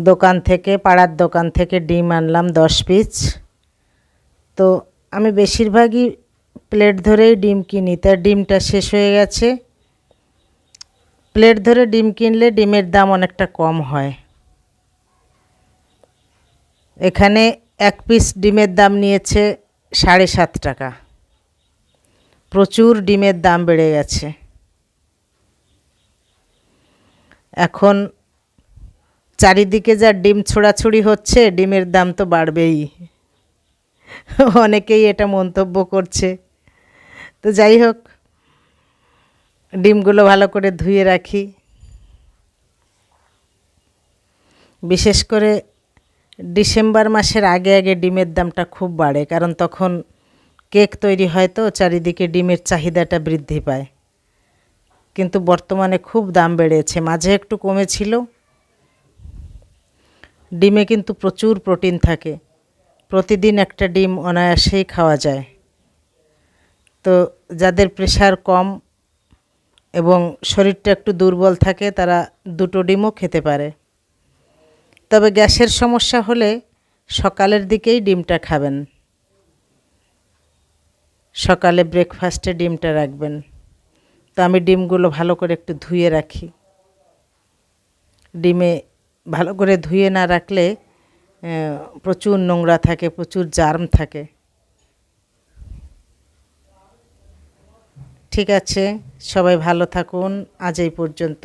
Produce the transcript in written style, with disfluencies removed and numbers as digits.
দোকান থেকে, পাড়ার দোকান থেকে ডিম আনলাম 10 পিস। তো আমি বেশিরভাগই প্লেট ধরেই ডিম কিনি, তার ডিমটা শেষ হয়ে গেছে। প্লেট ধরে ডিম কিনলে ডিমের দাম অনেকটা কম হয়। এখানে 1 পিস ডিমের দাম নিয়েছে 7.5 টাকা। প্রচুর ডিমের দাম বেড়ে গেছে। এখন চারিদিকে যা ডিম ছোড়াছুড়ি হচ্ছে, ডিমের দাম তো বাড়বেই। অনেকেই এটা মন্তব্য করছে। তো যাই হোক, ডিমগুলো ভালো করে ধুয়ে রাখি। বিশেষ করে ডিসেম্বর মাসের আগে আগে ডিমের দামটা খুব বাড়ে, কারণ তখন কেক তৈরি হয়, তো চারিদিকে ডিমের চাহিদাটা বৃদ্ধি পায়। কিন্তু বর্তমানে খুব দাম বেড়েছে, মাঝে একটু কমেছিল। ডিমে কিন্তু প্রচুর প্রোটিন থাকে, প্রতিদিন একটা ডিম অনায়াসেই খাওয়া যায়। তো যাদের প্রেশার কম এবং শরীরটা একটু দুর্বল থাকে, তারা 2টো ডিমও খেতে পারে। তবে গ্যাসের সমস্যা হলে সকালের দিকেই ডিমটা খাবেন, সকালে ব্রেকফাস্টে ডিমটা রাখবেন। তো আমি ডিমগুলো ভালো করে একটু ধুয়ে রাখি। ডিমে ভালো করে ধুয়ে না রাখলে প্রচুর নোংরা থাকে, প্রচুর জার্ম থাকে। ঠিক আছে, সবাই ভালো থাকুন। আজ এই পর্যন্ত।